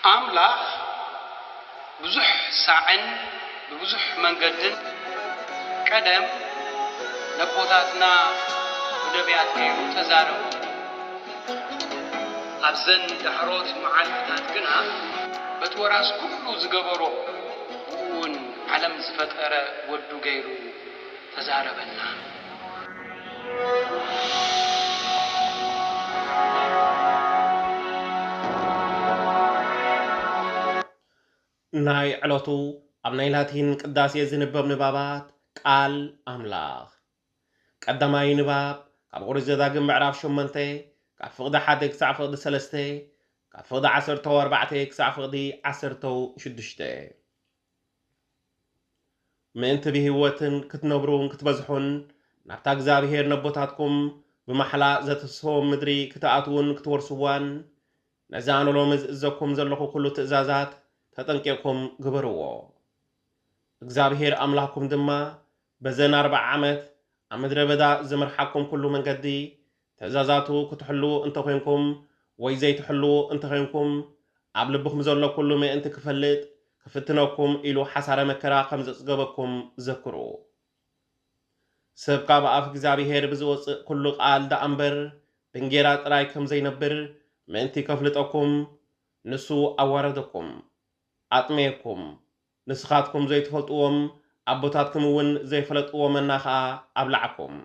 أملاخ بزح ساعن ببزح منقدن قدم نبوتاتنا ودبيات كيرو تزارو أبزن دحروت معالفتات كنا بتوراس كله زقبرو ون علم زفتر ودو غيرو تزاربنا ناي علوتو أبناي لاتين قداسي زنبب نبابات قال أملاخ قدماي نباب كاب غرزة داقم بعراف شمنتي كاب فقد حادك ساع فقد سلستي كاب فقد عسرتو أربعتك ساع فقد عسرتو شدشتي ما انت بهوتن كتنبرون كتبزحون نبتاك زابهير نبوتاتكم بمحلا ذات الصوم مدري كتاعتون كتورسوان نزانو لومز إزاكم زلقو كله تأزازات تطنقيكم قبروا እግዚአብሔር አምላኩም ድማ በዘን 40 ዓመት አመድረ በዳ ዘመርሐኩም ኩሉ መንገዲ ተዛዛቱ ክትሕሉ እንተ ኮይንኩም ወይ ዘይትሕሉ እንተ ኮይንኩም ኣብ ልብኩም ዘሎ ኩሉ ምእንቲ ክፈልጥ ክፍትነኩም ኢሉ ሓሳረ መከራ ከም ዘጽገበኩም ዘክሩ ሰብ ካብ ኣፍ እግዚአብሔር ብዝወፅእ ኩሉ ቃል ዳእምበር ብንጌራ ጥራይ ከም ዘይነብር ምእንቲ ከፍልጠኩም ንሱ ኣዋረደኩም ኣጥሜየኩም ንስኻትኩም ዘይትፈልጥዎም ኣቦታትኩም እውን ዘይፈለጥዎም እናኻ ኣብላዕኩም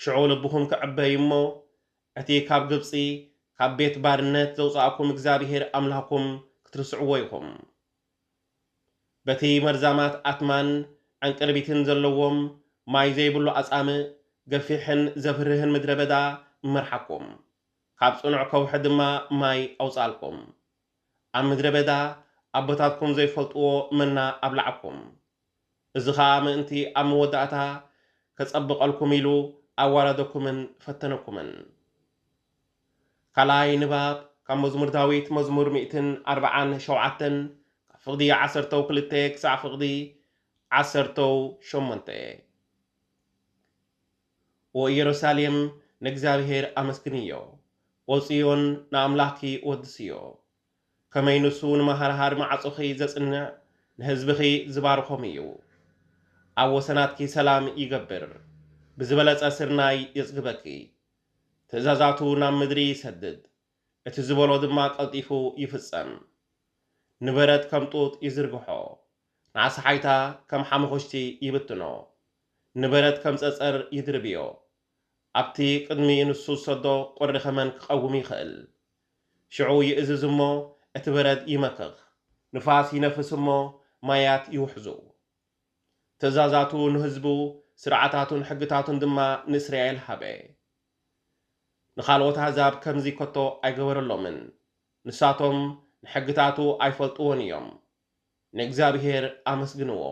ሽዑ ልብኩም ክዕበይ እሞ እቲ ካብ ግብፂ ካብ ቤት ባርነት ዘውፃእኩም እግዚአብሔር ኣምላኩም ክትርስዕዎ ኢኹም በቲ መርዛማት ኣትማን ዕንቅርቢትን ዘለዎም ማይ ዘይብሉ ኣጻምእ ገፊሕን ዘፍርህን ምድረ በዳ መርሓኩም ካብ ጽኑዕ ከውሒ ድማ ማይ ኣውፃልኩም ኣብ ምድረ በዳ ኣቦታትኩም ዘይፈልጥዎ መና ኣብላዕኩም እዚ ኸዓ ምእንቲ ኣብ መወዳእታ ከጸብቐልኩም ኢሉ ኣዋረደኩምን ፈተነኩምን ካልኣይ ንባብ ካብ መዝሙር ዳዊት መዝሙር 147 ካብ ፍቕዲ 12 ክሳዕ ፍቕዲ 18 ወኢየሩሳሌም ንእግዚአብሔር ኣመስግንዮ ወጽዮን ንኣምላኽኪ ወድስዮ ከመይ ንሱ ንመሃርሃር ማዕጾኺ ዘጽንዕ ንህዝብኺ ዝባርኾም እዩ ኣብ ወሰናትኪ ሰላም ይገብር ብዝበለጸ ስርናይ የጽግበኪ ትእዛዛቱ ናብ ምድሪ ይሰድድ እቲ ዝበሎ ድማ ቀልጢፉ ይፍጸም ንበረት ከም ጡጥ ይዝርግሖ ንዓሰሓይታ ከም ሓመኹሽቲ ይብትኖ ንበረት ከም ጸጸር ይድርብዮ ኣብቲ ቅድሚ ንሱ ዝሰዶ ቁሪ ኸመን ክቐውም ይኽእል ሽዑ ይእዝዝ እሞ እቲ በረድ ይመክኽ ንፋስ ይነፍስ እሞ ማያት ይውሕዙ ትእዛዛቱ ንህዝቡ ስርዓታቱን ሕግታቱን ድማ ንእስራኤል ሃበ ንኻልኦት ኣሕዛብ ከምዚ ከቶ ኣይገበረሎምን ንሳቶም ንሕግታቱ ኣይፈልጥዎን እዮም ንእግዚአብሔር ኣመስግንዎ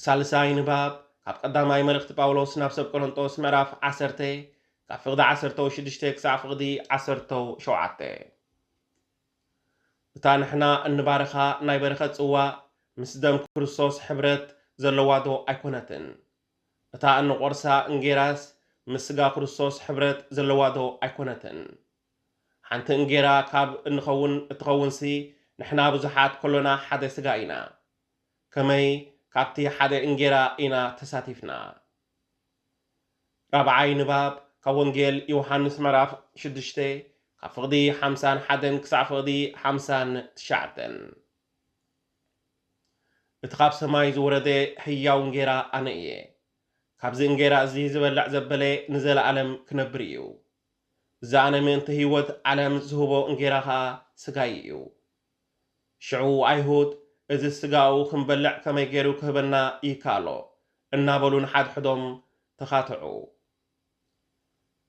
ሳልሳይ ንባብ ካብ ቀዳማይ መልእኽቲ ጳውሎስ ናብ ሰብ ቆሮንጦስ ምዕራፍ 10 ካብ ፍቕዲ 16 ክሳዕ ፍቕዲ 17 እታ ንሕና እንባረኻ ናይ በረኸት ጽዋ ምስ ደም ክርስቶስ ሕብረት ዘለዋዶ ኣይኮነትን እታ እንቆርሳ እንጌራስ ምስ ስጋ ክርስቶስ ሕብረት ዘለዋዶ ኣይኮነትን ሓንቲ እንጌራ ካብ እንኸውን እትኸውንሲ ንሕና ብዙሓት ኮሎና ሓደ ስጋ ኢና ከመይ ካብቲ ሓደ እንጌራ ኢና ተሳቲፍና ራብዓይ ንባብ ካብ ወንጌል ዮሐንስ ምዕራፍ 6 ካብ ፍቕዲ 51 ክሳዕ ፍቕዲ 59 እቲ ካብ ሰማይ ዝወረደ ሕያው እንጌራ ኣነ እየ ካብዚ እንጌራ እዚ ዝበልዕ ዘበለ ንዘለዓለም ክነብር እዩ እዚ ኣነ ምእንቲ ህይወት ዓለም ዝህቦ እንጌራ ኸዓ ስጋይ እዩ ሽዑ ኣይሁድ እዚ ስጋኡ ክንበልዕ ከመይ ገይሩ ክህበና ይካሎ እናበሉ ንሓድሕዶም ተኻትዑ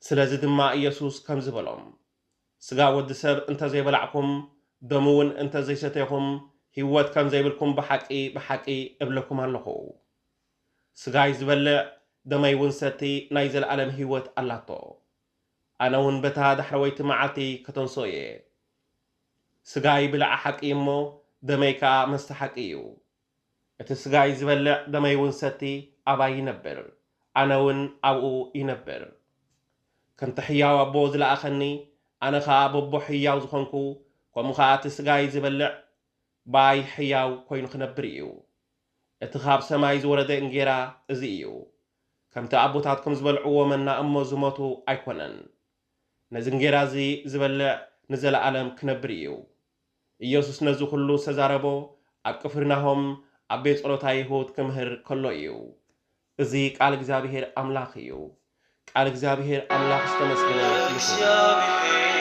ስለዚ ድማ ኢየሱስ ከም ዝበሎም ስጋ ወዲ ሰብ እንተ ዘይበላዕኩም ደሙ እውን እንተ ዘይሰተይኩም ህይወት ከም ዘይብልኩም ብሓቂ እብለኩም ኣለኹ ስጋይ ዝበልዕ ደመይ እውን ሰቲ ናይ ዘለዓለም ህይወት ኣላቶ ኣነ እውን በታ ዳሕረወይቲ መዓልቲ ከተንሶ እየ ስጋይ ብልዓ ሓቂ እሞ ደመይ ከዓ መስተ ሓቂ እዩ እቲ ስጋይ ዝበልዕ ደመይ እውን ሰቲ ኣባይ ይነብር ኣነ እውን ኣብኡ ይነብር ከምቲ ሕያው ኣቦ ዝለኣኸኒ أنا خابو حياو زخنكو ومخات سجاي زبلع باي حياو كوين خنبريو اتخاب سماي زورد انجيرا ازيو كم تأبوتاتكم زبلعو منا أمو زموتو أيكونن نزنجيرا زي زبلع نزل عالم كنبريو ኢየሱስ ነዙ ሁሉ ሰዛረቦ አቅፍርናሆም አቤት ጸሎታይ ሆት ከምህር ከሎዩ እዚ ቃል እግዚአብሔር አምላክ እዩ ቃል እግዚአብሔር አምላክ ተመስገነ ይሁን